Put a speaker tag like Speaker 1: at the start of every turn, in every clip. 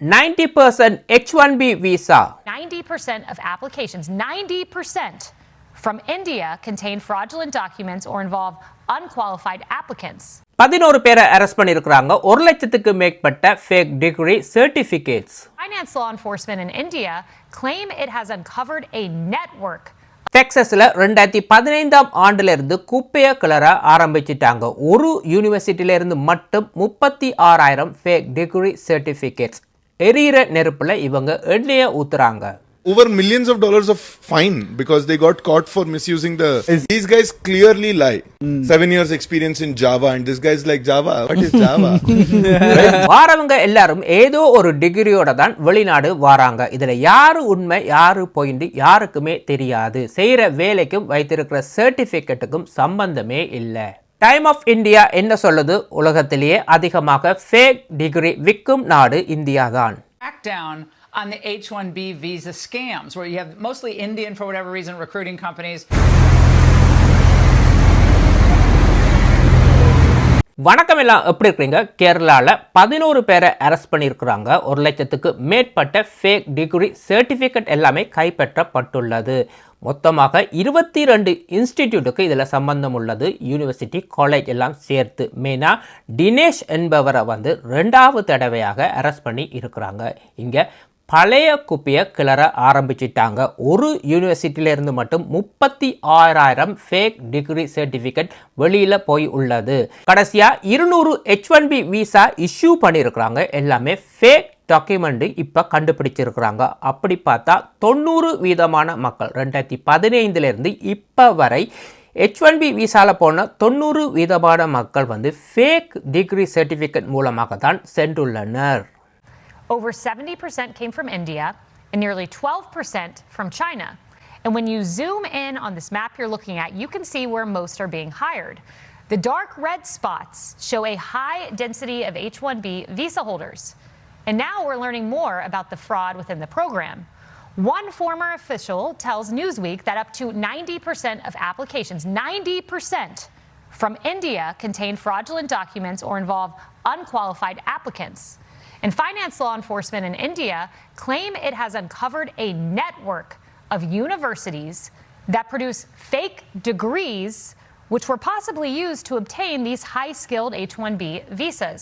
Speaker 1: 90% H1B visa.
Speaker 2: 90% of applications, 90% from India contain fraudulent documents or involve unqualified applicants.
Speaker 1: 11 பேரை arrest பண்ணியிருக்கிறாங்க. 1 லட்சத்துக்கு மேற்பட்ட fake degree certificates.
Speaker 2: Finance law enforcement in India claim it has uncovered a network.
Speaker 1: டெக்சாஸ்ல 2015ஆம் ஆண்டுல இருந்து குப்பையை கிளற ஆரம்பிச்சிட்டாங்க. ஒரு யூனிவர்சிட்டியில இருந்து மட்டும் 36,000 ஃபேக் டிகிரி சர்டிஃபிகேட்ஸ். எரியிற நெருப்புல இவங்க எண்ணெயை ஊத்துறாங்க.
Speaker 3: Over millions of dollars of fine because they got caught for misusing the. These guys clearly lie. 7 years experience in Java and this guy's like Java. What is Java?
Speaker 1: வாரவங்க எல்லாரும் ஏதோ ஒரு டிகிரியோட தான் வெளிநாடு வாராங்க. இதுல யாரு உண்மை யாரு பொய்ண்டு யாருக்குமே தெரியாது. செய்யற வேலைக்கும் வைத்திருக்கிற சர்டிபிகேட்டுக்கும் சம்பந்தமே இல்லை. டைம் ஆஃப் இந்தியா என்ன சொல்லுது? உலகத்திலேயே அதிகமாக ஃபேக் டிகிரி விற்கும் நாடு இந்தியா தான்.
Speaker 4: On the H-1B visa scams, where you have mostly Indian, for whatever reason, recruiting companies.
Speaker 1: வணக்கம், எல்லாம் எப்படி இருக்கீங்க? கேரளாவில் 11 பேரை அரெஸ்ட் பண்ணியிருக்கிறாங்க. 1 லட்சத்துக்கு மேற்பட்ட ஃபேக் டிகிரி சர்டிஃபிகேட் எல்லாமே கைப்பற்றப்பட்டுள்ளது. மொத்தமாக 22 இன்ஸ்டிடியூட்டுக்கு இதில் சம்பந்தம் உள்ளது. யூனிவர்சிட்டி, காலேஜ் எல்லாம் சேர்த்து. மெயினாக தினேஷ் என்பவரை 2வது தடவையாக அரெஸ்ட் பண்ணி இருக்கிறாங்க. இங்கே பழைய குப்பையை கிளற ஆரம்பிச்சிட்டாங்க. ஒரு யூனிவர்சிட்டியிலேருந்து மட்டும் 36,000 ஃபேக் டிகிரி சர்டிஃபிகேட் வெளியில் போய் உள்ளது. கடைசியாக 200 H1B விசா இஷ்யூ பண்ணியிருக்கிறாங்க. எல்லாமே ஃபேக் டாக்குமெண்ட் இப்போ கண்டுபிடிச்சிருக்கிறாங்க. அப்படி பார்த்தா 90% மக்கள் 2015 இப்போ வரை H1B விசாவில் போன 90% மக்கள் ஃபேக் டிகிரி சர்டிஃபிகேட் மூலமாக தான் சென்றுள்ளனர்.
Speaker 2: Over 70% came from India and nearly 12% from China. And when you zoom in on this map you're looking at, you can see where most are being hired. The dark red spots show a high density of H-1B visa holders. And now we're learning more about the fraud within the program. One former official tells Newsweek that up to 90% of applications, 90% from India contain fraudulent documents or involve unqualified applicants. And finance law enforcement in India claim it has uncovered a network of universities that produce fake degrees which were possibly used to obtain these high-skilled H-1B visas,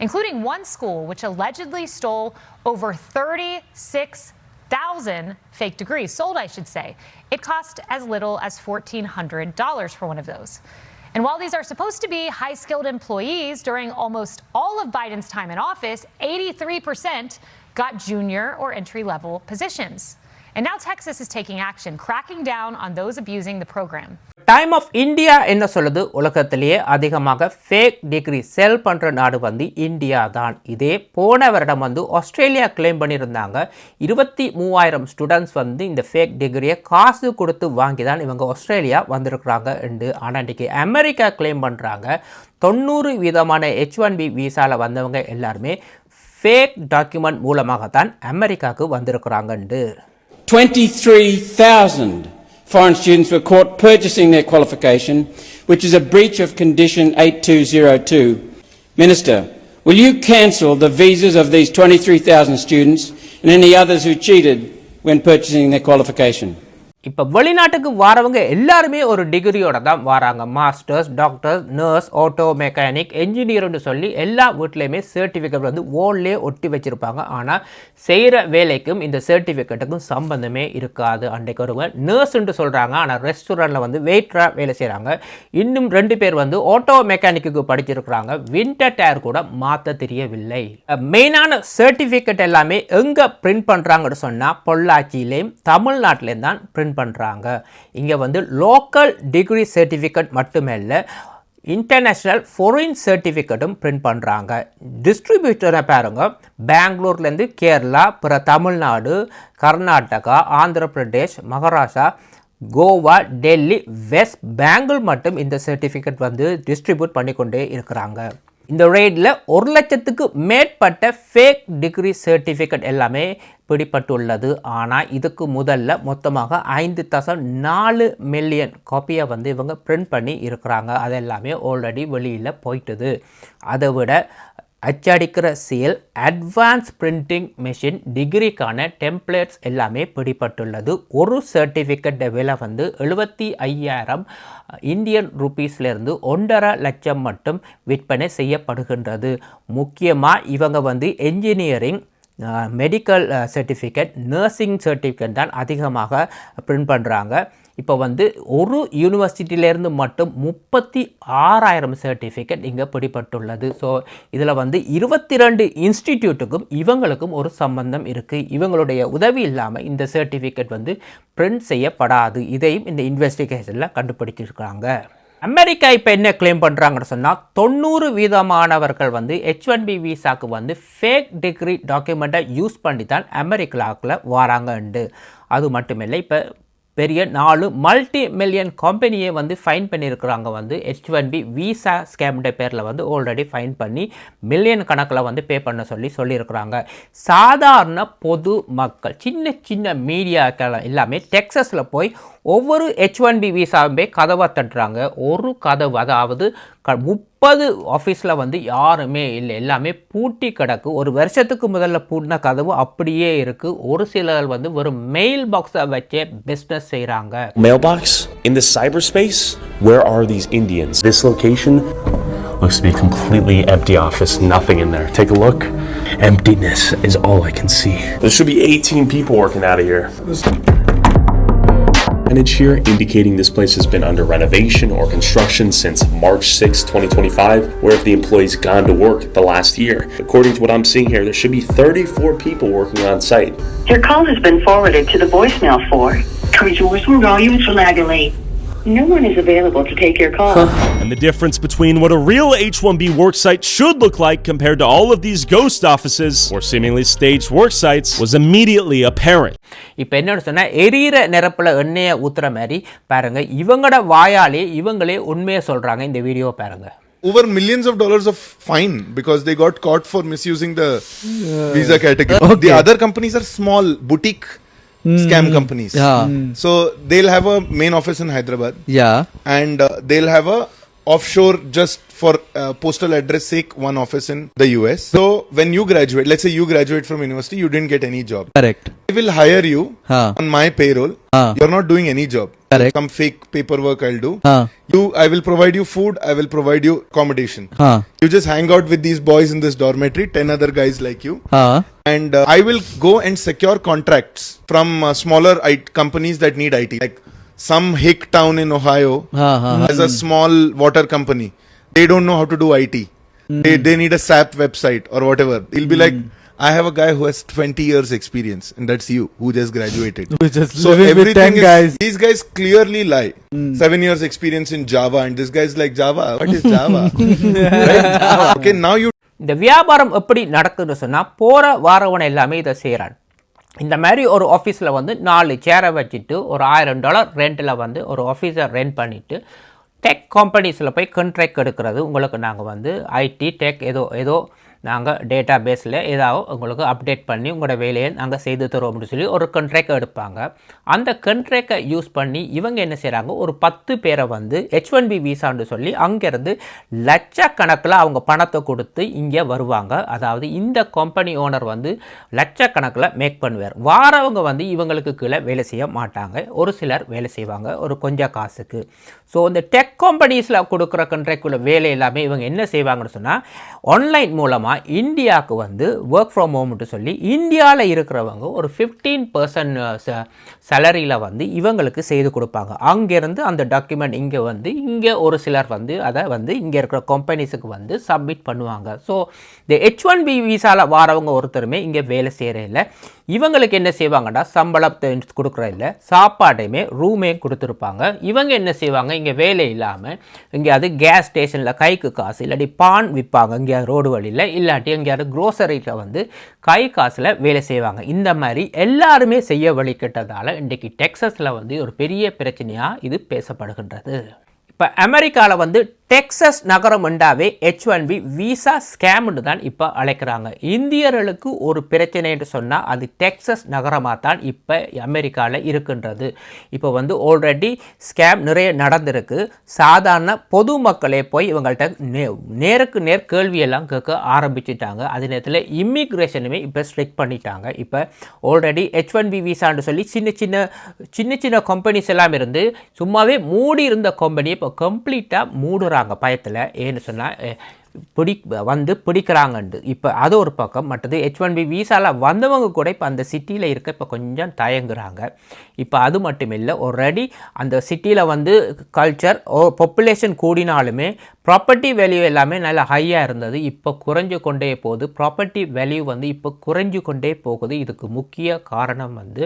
Speaker 2: including one school which allegedly stole over 36,000 fake degrees, sold I should say. It cost as little as $1,400 for one of those. And while these are supposed to be high-skilled employees, during almost all of Biden's time in office, 83% got junior or entry-level positions. And now Texas is taking action, cracking down on those abusing the program.
Speaker 1: Time of India என்ன சொல்லுது? உலகத்திலேயே அதிகமாக fake degree செல் பண்ணுற நாடு India தான். இதே போன வருடம் ஆஸ்திரேலியா கிளைம் பண்ணியிருந்தாங்க. 23,000 ஸ்டூடெண்ட்ஸ் இந்த ஃபேக் டிகிரியை காசு கொடுத்து வாங்கி தான் இவங்க ஆஸ்திரேலியா வந்திருக்கிறாங்க என்று. ஆனால் இன்றைக்கி அமெரிக்கா கிளைம் பண்ணுறாங்க 90% H1B விசாவில் வந்தவங்க எல்லாருமே ஃபேக் டாக்குமெண்ட் மூலமாகத்தான் அமெரிக்காவுக்கு வந்திருக்கிறாங்கண்டு.
Speaker 5: 23,000 foreign students were caught purchasing their qualification, which is a breach of Condition 8202. Minister, will you cancel the visas of these 23,000 students and any others who cheated when purchasing their qualification?
Speaker 1: இப்போ வெளிநாட்டுக்கு வரவங்க எல்லாருமே ஒரு டிகிரியோட தான் வராங்க. Masters, doctors, nurse, auto mechanic, என்ஜினியர்னு சொல்லி எல்லா வீட்லேயுமே சர்டிஃபிகேட் ஓன்லேயே ஒட்டி வச்சுருப்பாங்க. ஆனால் செய்கிற வேலைக்கும் இந்த சர்டிஃபிகேட்டுக்கும் சம்பந்தமே இருக்காது. அன்றைக்கு ஒருவங்க நர்ஸ்ன்னு சொல்கிறாங்க, ஆனால் ரெஸ்டாரண்ட்டில் வெயிட்டராக வேலை செய்கிறாங்க. இன்னும் 2 பேர் ஆட்டோ மெக்கானிக்கு படிச்சிருக்கிறாங்க. வின்டர் டயர் கூட மாற்ற தெரியவில்லை. மெயினான சர்டிஃபிகேட் எல்லாமே எங்கே பிரிண்ட் பண்ணுறாங்கன்னு சொன்னால் பொள்ளாச்சியிலேயும் தமிழ்நாட்டிலேயும் தான் பிரிண்ட் பண்றாங்க. இங்க லோக்கல் டிகிரி சர்டிஃபிகேட் மட்டுமே இல்ல, இன்டர்நேஷனல் ஃபாரின் சர்டிஃபிகேட்டும் பிரிண்ட் பண்ணுறாங்க. டிஸ்ட்ரிபியூட்டரை பாருங்க, பெங்களூர்லேருந்து கேரளா, பிற தமிழ்நாடு, கர்நாடகா, ஆந்திர பிரதேஷ், மகாராஷ்டிரா, கோவா, டெல்லி, வெஸ்ட் பெங்கால் மட்டும் இந்த சர்டிஃபிகேட் டிஸ்ட்ரிபியூட் பண்ணிக்கொண்டே இருக்கிறாங்க. இந்த ரெய்டில் 1 லட்சத்துக்கு மேற்பட்ட ஃபேக் டிகிரி சர்டிஃபிகேட் எல்லாமே பிடிப்பட்டுள்ளது. ஆனால் இதுக்கு முதல்ல மொத்தமாக 5.4 மில்லியன் காப்பியை இவங்க பிரிண்ட் பண்ணி இருக்கிறாங்க. அது எல்லாமே ஆல்ரெடி வெளியில் போயிட்டுது. அதை விட அச்சடிக்கிற சேல், அட்வான்ஸ் பிரிண்டிங் மெஷின், டிகிரிக்கான டெம்ப்ளேட்ஸ் எல்லாமே பிடிபட்டுள்ளது. ஒரு சர்டிஃபிகேட் விலை வந்து 75,000 இந்தியன் ருபீஸ்லேருந்து 1.5 லட்சம் மட்டும் விற்பனை செய்யப்படுகின்றது. முக்கியமாக இவங்க வந்து engineering, medical certificate, nursing certificate தான் அதிகமாக பிரிண்ட் பண்ணுறாங்க. இப்போ வந்து ஒரு யூனிவர்சிட்டியிலேருந்து மட்டும் 36,000 சர்டிஃபிகேட் இங்கே பிடிபட்டுள்ளது. ஸோ இதில் வந்து 22 இன்ஸ்டிடியூட்டுக்கும் இவங்களுக்கும் ஒரு சம்பந்தம் இருக்குது. இவங்களுடைய உதவி இல்லாமல் இந்த சர்டிஃபிகேட் வந்து பிரிண்ட் செய்யப்படாது. இதையும் இந்த இன்வெஸ்டிகேஷனில் கண்டுபிடிச்சிருக்காங்க. அமெரிக்கா இப்போ என்ன கிளைம் பண்ணுறாங்கன்னு சொன்னால் 90% வந்து H1B விசாக்கு வந்து ஃபேக் டிகிரி டாக்குமெண்ட்டை யூஸ் பண்ணி தான் அமெரிக்காவில் வராங்கண்டு. அது மட்டுமில்லை, இப்போ பெரிய 4 மல்டி மில்லியன் கம்பெனியை வந்து ஃபைன் பண்ணியிருக்கிறாங்க. வந்து H1B விசா ஸ்கேம்ட பேரில் வந்து ஆல்ரெடி ஃபைன் பண்ணி மில்லியன் கணக்கில் வந்து பே பண்ண சொல்லியிருக்கிறாங்க. சாதாரண பொது மக்கள், சின்ன சின்ன மீடியாக்கள் எல்லாமே டெக்ஸஸில் போய் ஒவ்வொரு H1B விசாவுமே கதவை தட்டுறாங்க. ஒரு கதவு, அதாவது 30 ஆஃபீஸில் வந்து யாருமே இல்லை, எல்லாமே பூட்டி கிடக்கு. ஒரு வருஷத்துக்கு முதல்ல பூட்டின கதவு அப்படியே இருக்குது. ஒரு சிலர் வந்து ஒரு மெயில் பாக்ஸை வச்சே பிஸ்னஸ் செய்கிறாங்க.
Speaker 6: Mailbox in the cyberspace? Where are these Indians? This location looks to be a completely empty office, nothing in there. Take a look. Emptiness is all I can see. There should be 18 people working out of here. Signage here indicating this place has been under renovation or construction since March 6, 2025. Where have the employees gone to work the last year? According to what I'm seeing here, there should be 34 people working on site.
Speaker 7: Your call has been forwarded to the voicemail for No one is available to take your call.
Speaker 6: And the difference between what a real H1B work site should look like compared to all of these ghost offices or seemingly staged work sites was immediately apparent.
Speaker 1: இப்போ என்னன்னு சொன்னால், எரியிற நெருப்பில் எண்ணெயை ஊற்றுற மாதிரி பாருங்க, இவங்களோட வாயாலே இவங்களே உண்மையை சொல்கிறாங்க. இந்த வீடியோ பாருங்க.
Speaker 3: Over millions of dollars of fine because they got caught for misusing the visa category. Okay. The other companies are small boutique scam companies. So they'll have a main office in Hyderabad. And they'll have a offshore just for postal address sake one office in the US. So when you graduate, let's say you graduate from university, you didn't get any job.
Speaker 8: Correct.
Speaker 3: I will hire you on my payroll. You're not doing any job.
Speaker 8: Correct.
Speaker 3: Some fake paperwork I'll do. I will provide you food. I will provide you accommodation. You just hang out with these boys in this dormitory, 10 other guys like you. And I will go and secure contracts from smaller companies that need IT. Like some hick town in Ohio has a small water company. They don't know how to do IT. They need a SAP website or whatever. It'll be like, I have a guy who has 20 years experience, and that's you who just graduated. So everything is, guys. These guys clearly lie. 7 years experience in Java, and this guy's like, Java? What is Java? Right? Okay, now you...
Speaker 1: இந்த வியாபாரம் எப்படி நடக்குதுன்னு சொன்னால், போகிற வாரவனை எல்லாமே இதை செய்கிறான். இந்த மாதிரி ஒரு ஆஃபீஸில் வந்து 4 சேரை வச்சுட்டு ஒரு $1,000 ரெண்ட்டில் வந்து ஒரு ஆஃபீஸை ரெண்ட் பண்ணிவிட்டு டெக் கம்பெனிஸில் போய் கான்ட்ராக்ட் எடுக்கிறது. உங்களுக்கு நாங்கள் வந்து ஐடி டெக் ஏதோ நாங்கள் டேட்டா பேஸில் ஏதாவது உங்களுக்கு அப்டேட் பண்ணி உங்களோட வேலையை நாங்கள் செய்து தருவோம் அப்படின்னு சொல்லி ஒரு கான்ட்ராக்டை எடுப்பாங்க. அந்த கான்ட்ராக்டை யூஸ் பண்ணி இவங்க என்ன செய்கிறாங்க, ஒரு 10 பேரை வந்து H1B விசான்னு சொல்லி அங்கேருந்து லட்சக்கணக்கில் அவங்க பணத்தை கொடுத்து இங்கே வருவாங்க. அதாவது இந்த கம்பெனி ஓனர் வந்து லட்சக்கணக்கில் மேக் பண்ணுவார். வாரவங்க வந்து இவங்களுக்கு கீழே வேலை செய்ய மாட்டாங்க. ஒரு சிலர் வேலை செய்வாங்க ஒரு கொஞ்சம் காசுக்கு. ஸோ இந்த டெக் கம்பெனிஸில் கொடுக்குற கான்ட்ராக்டுள்ள வேலை எல்லாமே இவங்க என்ன செய்வாங்கன்னு சொன்னால், ஆன்லைன் மூலமாக இந்தியாவுக்கு வந்து ஒர்க் ஃப்ரம் ஹோம்னு சொல்லி இந்தியாவில் இருக்கிறவங்க ஒரு 15% சேலரியில் வந்து இவங்களுக்கு செய்து கொடுப்பாங்க. அங்கேருந்து அந்த டாக்குமெண்ட் இங்கே ஒரு சிலர் வந்து அதை வந்து இங்கே இருக்கிற கம்பெனிஸுக்கு வந்து சப்மிட் பண்ணுவாங்க. ஸோ இந்த H1B விசாவில் வாரவங்க ஒருத்தருமே இங்கே வேலை செய்கிற இல்லை. இவங்களுக்கு என்ன செய்வாங்கடா, சம்பளத்தை கொடுக்குற இல்லை, சாப்பாடையுமே ரூமையும் கொடுத்துருப்பாங்க. இவங்க என்ன செய்வாங்க, இங்கே வேலை இல்லாமல் இங்கே அது கேஸ் ஸ்டேஷனில் கைக்கு காசு இல்லாட்டி பான் விற்பாங்க இங்கே ரோடு வழியில், இல்லாட்டி எங்கேயாவது க்ரோசரியில் வந்து கை காசில் வேலை செய்வாங்க. இந்த மாதிரி எல்லாருமே செய்ய வழிகிட்டதால் இன்றைக்கி டெக்ஸஸில் வந்து ஒரு பெரிய பிரச்சனையாக இது பேசப்படுகின்றது. இப்போ அமெரிக்காவில் வந்து டெக்சஸ் நகரம் உண்டாவே H1B விசா ஸ்கேம்னு தான் இப்போ அழைக்கிறாங்க. இந்தியர்களுக்கு ஒரு பிரச்சனை என்று சொன்னால் அது டெக்சஸ் நகரமாக தான் இப்போ அமெரிக்காவில் இருக்கின்றது. இப்போ வந்து ஆல்ரெடி ஸ்கேம் நிறைய நடந்திருக்கு. சாதாரண பொதுமக்களே போய் இவங்கள்ட்ட நேருக்கு நேர் கேள்வியெல்லாம் கேட்க ஆரம்பிச்சுட்டாங்க. அதே நேரத்தில் இமிக்ரேஷனுமே இப்போ ஸ்ட்ரிக்ட் பண்ணிட்டாங்க. இப்போ ஆல்ரெடி H1B விசான்னு சொல்லி சின்ன சின்ன கம்பெனிஸ் எல்லாம் இருந்து சும்மாவே மூடி இருந்த கம்பெனியை இப்போ கம்ப்ளீட்டாக மூடுறாங்க பயத்தில். ஏன்னு சொன்னால் பிடிக்கிறாங்கண்டு. இப்போ அது ஒரு பக்கம். மற்றது H1B விசாவில் வந்தவங்க கூட இப்போ அந்த சிட்டியில் இருக்க இப்போ கொஞ்சம் தயங்குறாங்க. இப்போ அது மட்டும் இல்லை, ஆல்ரெடி அந்த சிட்டியில் வந்து கல்ச்சர் பாப்புலேஷன் கூடினாலுமே ப்ராப்பர்ட்டி வேல்யூ எல்லாமே நல்லா ஹையாக இருந்தது. இப்போ குறைஞ்சு கொண்டே போகுது. ப்ராப்பர்ட்டி வேல்யூ வந்து இப்போ குறைஞ்சு கொண்டே போகுது. இதுக்கு முக்கிய காரணம் வந்து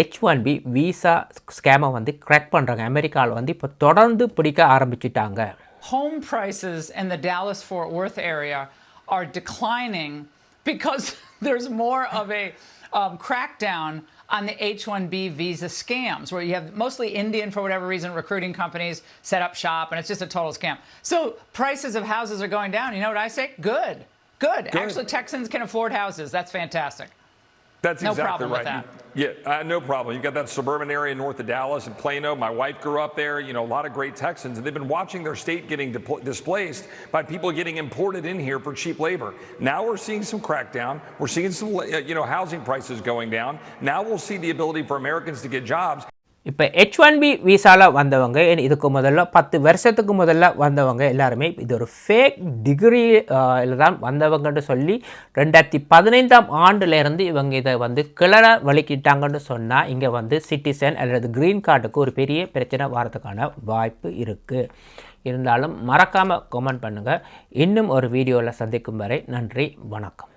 Speaker 1: H1B விசா ஸ்கேமை வந்து கிராக் பண்ணுறாங்க. அமெரிக்காவில் வந்து இப்போ தொடர்ந்து பிடிக்க ஆரம்பிச்சிட்டாங்க.
Speaker 4: Home prices in the Dallas-Fort Worth area are declining because there's more of a crackdown on the H-1B visa scams, where you have mostly Indian, for whatever reason, recruiting companies set up shop, and it's just a total scam. So prices of houses are going down. You know what I say? Good. Actually, Texans can afford houses. That's fantastic.
Speaker 8: That's
Speaker 4: no
Speaker 8: exactly
Speaker 4: problem
Speaker 8: right.
Speaker 4: With that.
Speaker 8: Yeah, no problem. You've got that suburban area north of Dallas and Plano. My wife grew up there. You know, a lot of great Texans, and they've been watching their state getting displaced by people getting imported in here for cheap labor. Now we're seeing some crackdown. We're seeing some, housing prices going down. Now we'll see the ability for Americans to get jobs.
Speaker 1: இப்போ H1B விசாவில் வந்தவங்க, இதுக்கு முதல்ல 10 வருஷத்துக்கு முதல்ல வந்தவங்க எல்லாருமே இது ஒரு ஃபேக் டிகிரியில் தான் வந்தவங்கன்னு சொல்லி 2015ஆம் ஆண்டுலேருந்து இவங்க இதை வந்து கிளற வலிக்கிட்டாங்கன்னு சொன்னால் இங்கே வந்து சிட்டிசன் அல்லது க்ரீன் கார்டுக்கு ஒரு பெரிய பிரச்சனை வரதுக்கான வாய்ப்பு இருக்குது. இருந்தாலும் மறக்காமல் கமெண்ட் பண்ணுங்கள். இன்னும் ஒரு வீடியோவில் சந்திக்கும் வரை நன்றி, வணக்கம்.